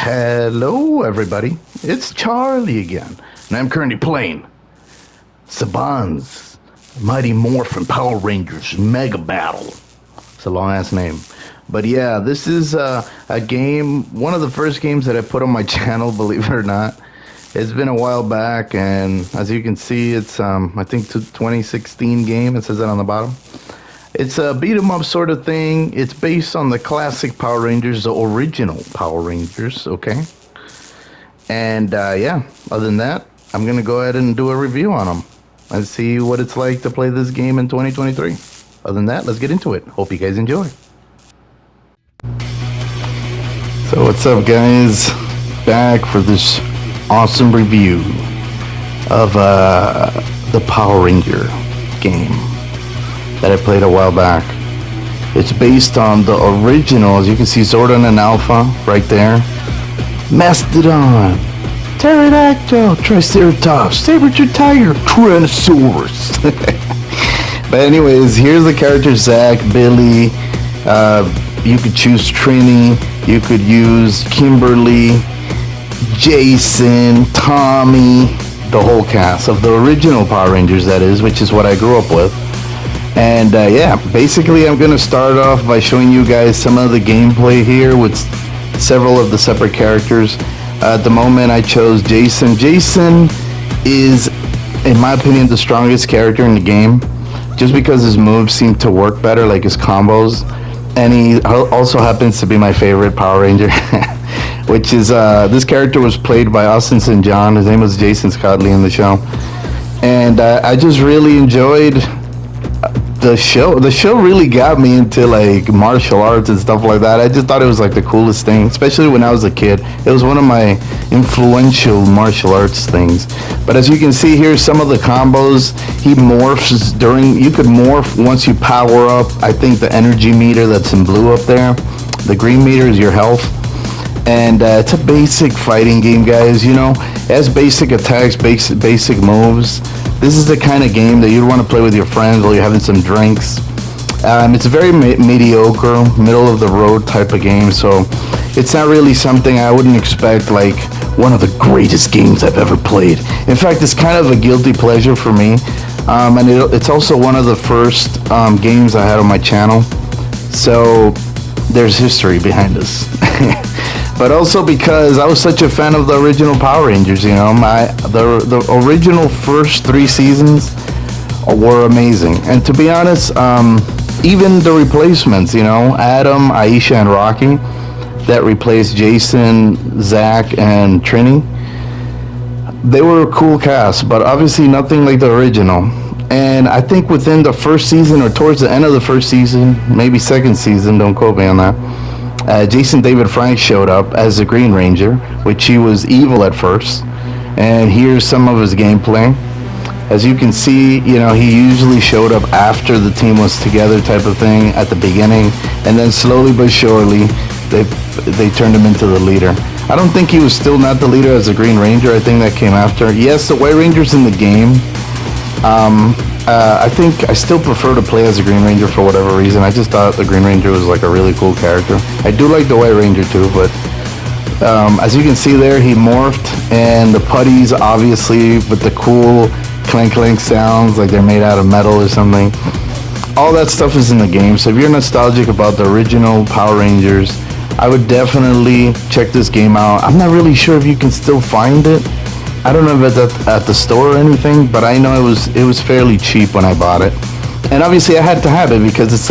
Hello, everybody. It's Charlie again, and I'm currently playing Saban's Mighty Morphin Power Rangers Mega Battle. It's a long ass name. But yeah, this is a game, one of the first games that I put on my channel, believe it or not. It's been a while back, and as you can see, it's I think 2016 game. It says that on the bottom. It's a beat 'em up sort of thing. It's based on the classic Power Rangers, the original Power Rangers, okay? And yeah, other than that, I'm gonna go ahead and do a review on them and see what it's like to play this game in 2023. Other than that, let's get into it. Hope you guys enjoy. So what's up, guys? Back for this awesome review of the Power Ranger game that I played a while back. It's based on the original, as you can see, Zordon and Alpha right there. Mastodon, Pterodactyl, Triceratops, Saber-tooth Tiger, Tyrannosaurus. But anyways, here's the characters: Zach, Billy. You could choose Trini. You could use Kimberly, Jason, Tommy, the whole cast of the original Power Rangers, that is, which is what I grew up with. And yeah, basically I'm going to start off by showing you guys some of the gameplay here with several of the separate characters. At the moment I chose Jason. Jason is, in my opinion, the strongest character in the game, just because his moves seem to work better, like his combos. And he also happens to be my favorite Power Ranger, which is, this character was played by Austin St. John. His name was Jason Scott Lee in the show. And I just really enjoyed the show really got me into like martial arts and stuff like that. I just thought it was like the coolest thing, especially when I was a kid. It was one of my influential martial arts things. But as you can see here, some of the combos, he morphs during, you could morph once you power up, I think, the energy meter that's in blue up there. The green meter is your health. And it's a basic fighting game, guys. You know, it has basic attacks, basic moves. This is the kind of game that you'd want to play with your friends while you're having some drinks. It's a very mediocre, middle of the road type of game, so it's not really something I wouldn't expect like one of the greatest games I've ever played. In fact, it's kind of a guilty pleasure for me, and it's also one of the first games I had on my channel, so there's history behind this. But also because I was such a fan of the original Power Rangers, you know, the original first 3 seasons were amazing. And to be honest, even the replacements, you know, Adam, Aisha, and Rocky, that replaced Jason, Zach, and Trini, they were a cool cast, but obviously nothing like the original. And I think within the first season, or towards the end of the first season, maybe second season, don't quote me on that, Jason David Frank showed up as the Green Ranger, which he was evil at first. And here's some of his gameplay. As you can see, you know, he usually showed up after the team was together type of thing at the beginning. And then slowly but surely, they turned him into the leader. I don't think he was still not the leader as a Green Ranger. I think that came after. Yes, the White Ranger's in the game. I think I still prefer to play as a Green Ranger for whatever reason. I just thought the Green Ranger was like a really cool character. I do like the White Ranger too, but as you can see there, he morphed, and the putties, obviously, with the cool clank clank sounds, like they're made out of metal or something. All that stuff is in the game, so if you're nostalgic about the original Power Rangers, I would definitely check this game out. I'm not really sure if you can still find it. I don't know if it's at the store or anything, but I know it was fairly cheap when I bought it. And obviously I had to have it because it's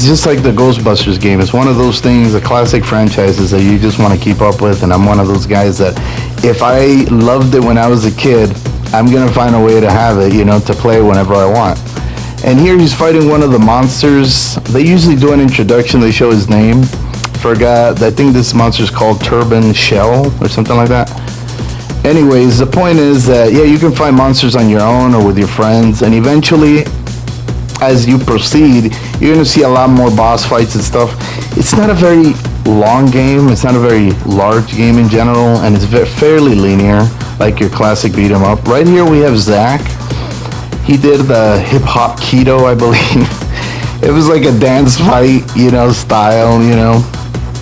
just like the Ghostbusters game. It's one of those things, the classic franchises that you just want to keep up with, and I'm one of those guys that if I loved it when I was a kid, I'm going to find a way to have it, you know, to play whenever I want. And here he's fighting one of the monsters. They usually do an introduction, they show his name. Forgot, I think this monster's called Turban Shell or something like that. Anyways, the point is that, yeah, you can find monsters on your own or with your friends, and eventually, as you proceed, you're going to see a lot more boss fights and stuff. It's not a very long game, it's not a very large game in general, and it's fairly linear, like your classic beat 'em up. Right here we have Zach. He did the hip-hop keto, I believe. It was like a dance fight, you know, style, you know.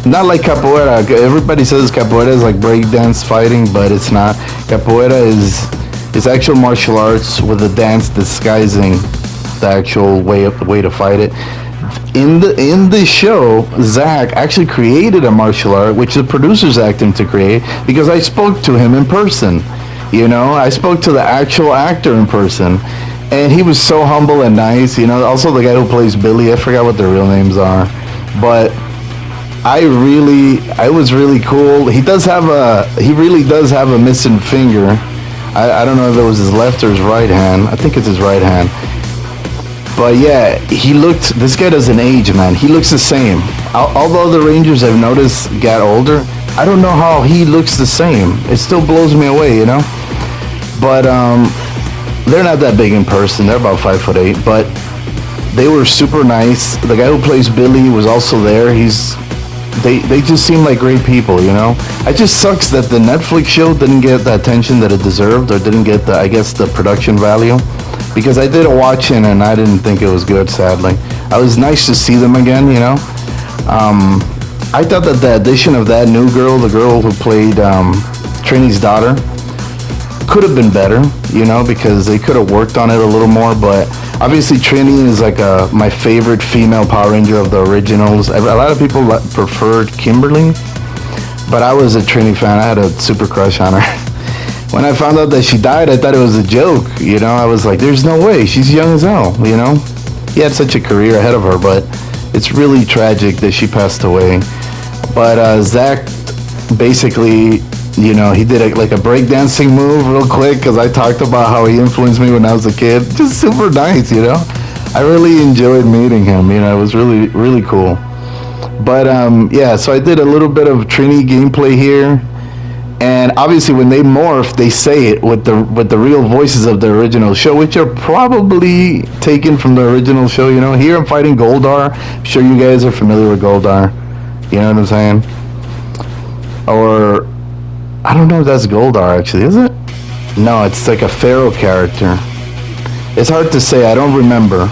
not like capoeira. Everybody says capoeira is like breakdance fighting, but it's not. Capoeira is actual martial arts with a dance disguising the actual way to fight it. In the show, Zach actually created a martial art, which the producers asked him to create, because I spoke to him in person. You know, I spoke to the actual actor in person, and he was so humble and nice. You know, also the guy who plays Billy, I forgot what their real names are, but I was really cool. He really does have a missing finger. I don't know if it was his left or his right hand. I think it's his right hand. But yeah, this guy doesn't age, man. He looks the same. Although the Rangers, I've noticed, got older, I don't know how he looks the same. It still blows me away, you know? But they're not that big in person. They're about 5'8", but they were super nice. The guy who plays Billy was also there. They just seem like great people, you know? It just sucks that the Netflix show didn't get the attention that it deserved, or didn't get the production value. Because I did watch it and I didn't think it was good, sadly. It was nice to see them again, you know? I thought that the addition of that new girl, the girl who played Trini's daughter, could have been better, you know, because they could have worked on it a little more. But obviously Trini is like my favorite female Power Ranger of the originals. A lot of people preferred Kimberly, but I was a Trini fan. I had a super crush on her. When I found out that she died, I thought it was a joke, you know? I was like, there's no way, she's young as hell, you know? He had such a career ahead of her, but it's really tragic that she passed away. But Zach, basically, you know, he did like a breakdancing move real quick, because I talked about how he influenced me when I was a kid. Just super nice, you know? I really enjoyed meeting him, you know? It was really, really cool. But yeah, so I did a little bit of Trini gameplay here. And obviously, when they morph, they say it with the real voices of the original show, which are probably taken from the original show. You know, here I'm fighting Goldar. I'm sure you guys are familiar with Goldar. You know what I'm saying? Or I don't know if that's Goldar actually, is it? No, it's like a Pharaoh character. It's hard to say. I don't remember.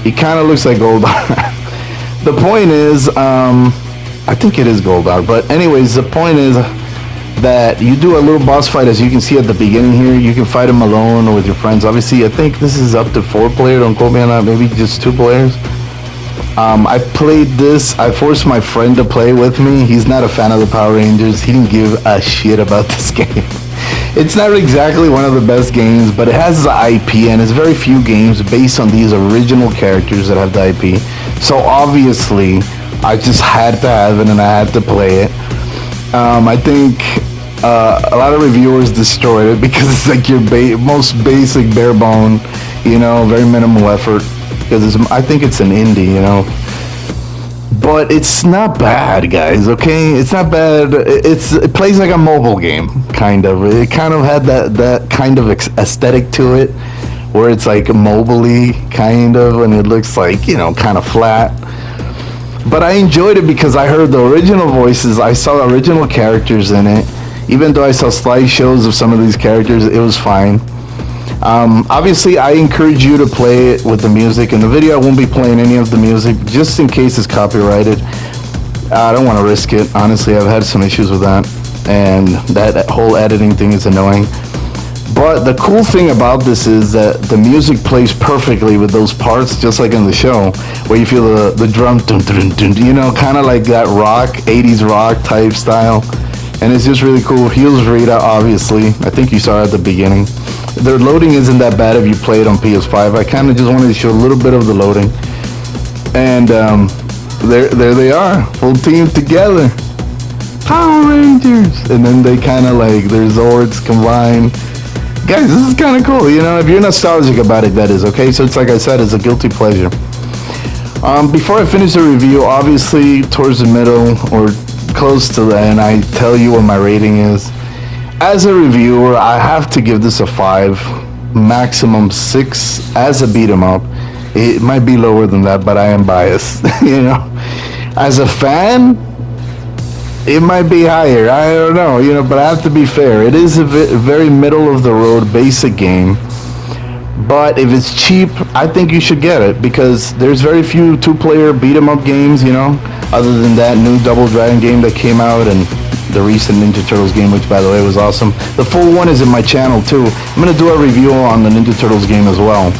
He kind of looks like Goldar. The point is, I think it is Goldar. But anyways, the point is that you do a little boss fight, as you can see at the beginning here. You can fight him alone or with your friends. Obviously, I think this is up to 4 players. Don't quote me on that. Maybe just 2 players. I played this. I forced my friend to play with me. He's not a fan of the Power Rangers. He didn't give a shit about this game. It's not exactly one of the best games, but it has the IP, and it's very few games based on these original characters that have the IP. So obviously, I just had to have it, and I had to play it. I think a lot of reviewers destroyed it because it's like your most basic bare bone, you know, very minimal effort. Because I think it's an indie, you know. But it's not bad, guys, okay? It's not bad. It plays like a mobile game, kind of. It kind of had that kind of aesthetic to it, where it's like mobile-y, kind of, and it looks like, you know, kind of flat. But I enjoyed it because I heard the original voices. I saw original characters in it. Even though I saw slideshows of some of these characters, it was fine. Obviously, I encourage you to play it with the music. In the video, I won't be playing any of the music, just in case it's copyrighted. I don't want to risk it. Honestly, I've had some issues with that. And that whole editing thing is annoying. But the cool thing about this is that the music plays perfectly with those parts, just like in the show, where you feel the drum, dun, dun, dun, you know, kind of like that rock, 80s rock type style. And it's just really cool. Heals Rita, obviously. I think you saw it at the beginning. The loading isn't that bad if you play it on PS5. I kind of just wanted to show a little bit of the loading. And there they are, full team together. Power Rangers! And then they kind of like, their Zords combined. Guys, this is kind of cool, you know, if you're nostalgic about it, that is, okay? So it's like I said, it's a guilty pleasure. Before I finish the review, obviously, towards the middle, or close to the end, I tell you what my rating is. As a reviewer, I have to give this a 5, maximum 6, as a beat 'em up. It might be lower than that, but I am biased, you know? As a fan, it might be higher. I don't know, you know, but I have to be fair. It is a very middle of the road basic game, But if it's cheap, I think you should get it because there's very few two-player beat-em-up games, you know, other than that new Double Dragon game that came out and the recent Ninja Turtles game, which by the way was awesome. The full one is in my channel too. I'm gonna do a review on the Ninja Turtles game as well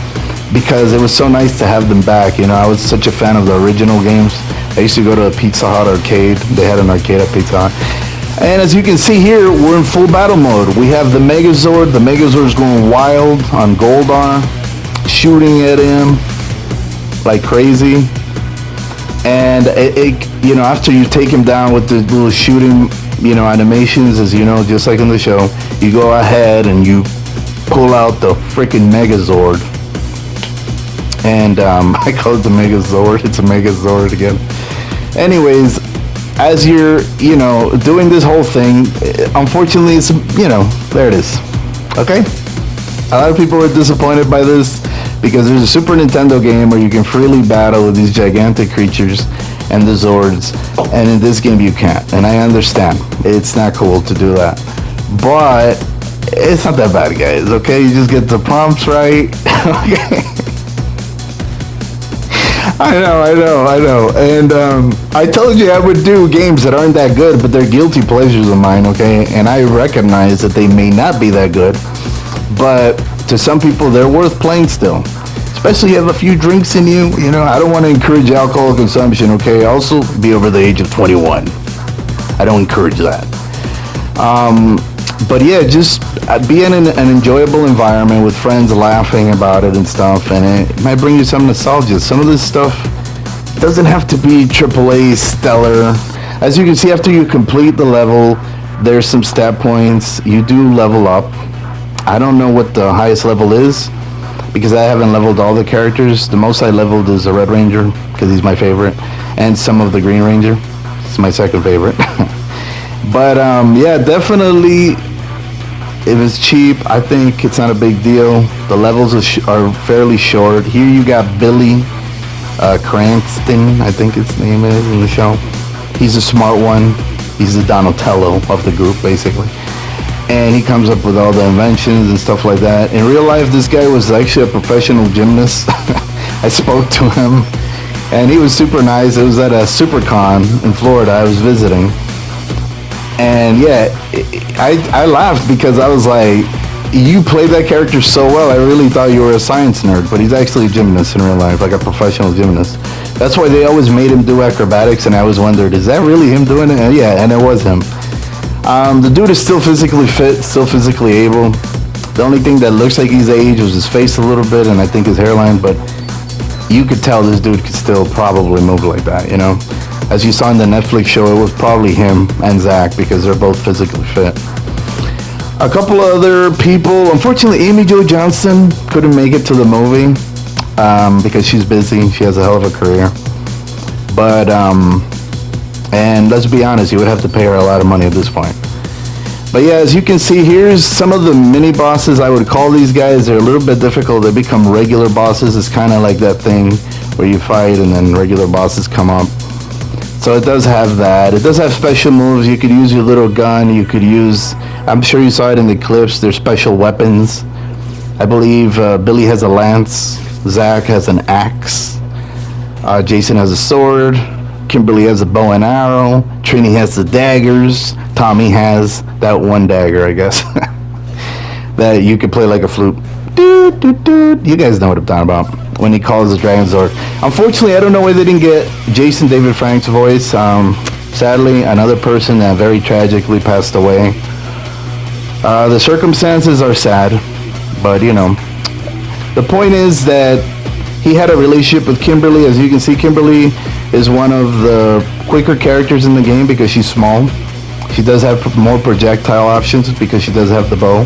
because it was so nice to have them back. You know, I was such a fan of the original games. I used to go to a Pizza Hut arcade. They had an arcade at Pizza Hut. And as you can see here, we're in full battle mode. We have the Megazord. The Megazord's going wild on Goldar, shooting at him like crazy. And you know, after you take him down with the little shooting, you know, animations, as you know, just like in the show, you go ahead and you pull out the freaking Megazord. And I call it the Megazord. It's a Megazord again. Anyways, as you're, you know, doing this whole thing, unfortunately, it's, you know, there it is. Okay? A lot of people are disappointed by this because there's a Super Nintendo game where you can freely battle with these gigantic creatures and the Zords, and in this game you can't. And I understand. It's not cool to do that. But it's not that bad, guys, okay? You just get the prompts right. Okay? I know. And I told you I would do games that aren't that good, but they're guilty pleasures of mine, okay? And I recognize that they may not be that good, but to some people, they're worth playing still. Especially if you have a few drinks in you, you know, I don't want to encourage alcohol consumption, okay? Also, be over the age of 21. I don't encourage that. But yeah, just be in an enjoyable environment with friends laughing about it and stuff, and it might bring you some nostalgia. Some of this stuff doesn't have to be AAA stellar. As you can see, after you complete the level, there's some stat points. You do level up. I don't know what the highest level is because I haven't leveled all the characters. The most I leveled is the Red Ranger because he's my favorite, and some of the Green Ranger. It's my second favorite. But yeah, definitely, if it's cheap, I think it's not a big deal. The levels are fairly short. Here you got Billy Cranston, I think his name is in the show. He's a smart one. He's the Donatello of the group, basically. And he comes up with all the inventions and stuff like that. In real life, this guy was actually a professional gymnast. I spoke to him, and he was super nice. It was at a SuperCon in Florida I was visiting. And yeah, I laughed because I was like, you played that character so well, I really thought you were a science nerd, but he's actually a gymnast in real life, like a professional gymnast. That's why they always made him do acrobatics, and I always wondered, is that really him doing it? And yeah, and it was him. The dude is still physically fit, still physically able. The only thing that looks like he's aged was his face a little bit, and I think his hairline, but you could tell this dude could still probably move like that, you know? As you saw in the Netflix show, it was probably him and Zach because they're both physically fit. A couple of other people, unfortunately, Amy Jo Johnson couldn't make it to the movie because she's busy. She has a hell of a career. But, and let's be honest, you would have to pay her a lot of money at this point. But yeah, as you can see, here's some of the mini bosses. I would call these guys. They're a little bit difficult. They become regular bosses. It's kind of like that thing where you fight and then regular bosses come up. So it does have that. It does have special moves. You could use your little gun. You could use, I'm sure you saw it in the clips, there's special weapons. I believe Billy has a lance. Zach has an axe. Jason has a sword. Kimberly has a bow and arrow. Trini has the daggers. Tommy has that one dagger, I guess. That you could play like a flute. Doot, doot, doot. You guys know what I'm talking about. When he calls the Dragon Zord. Unfortunately, I don't know why they didn't get Jason David Frank's voice. Sadly, another person that very tragically passed away. The circumstances are sad, but you know. The point is that he had a relationship with Kimberly. As you can see, Kimberly is one of the quicker characters in the game because she's small. She does have more projectile options because she does have the bow.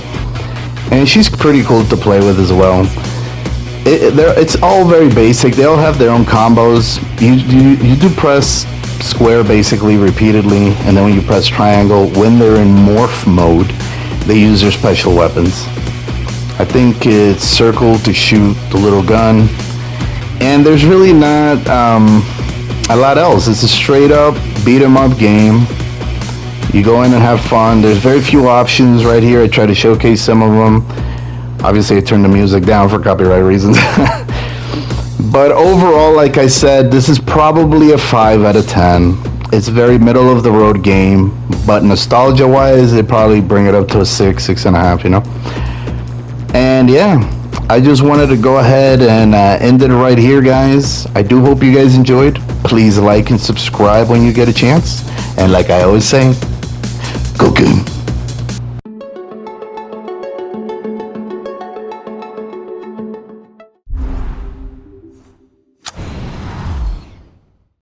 And she's pretty cool to play with as well. It's all very basic. They all have their own combos. You do press square basically repeatedly, and then when you press triangle, when they're in morph mode, they use their special weapons. I think it's circle to shoot the little gun, and there's really not a lot else. It's a straight up beat 'em up game. You go in and have fun. There's very few options right here. I try to showcase some of them. Obviously, I turned the music down for copyright reasons. But overall, like I said, this is probably a 5 out of 10. It's a very middle of the road game, but nostalgia wise, they probably bring it up to a 6, 6.5, you know? And yeah, I just wanted to go ahead and end it right here, guys. I do hope you guys enjoyed. Please like and subscribe when you get a chance. And like I always say, go game.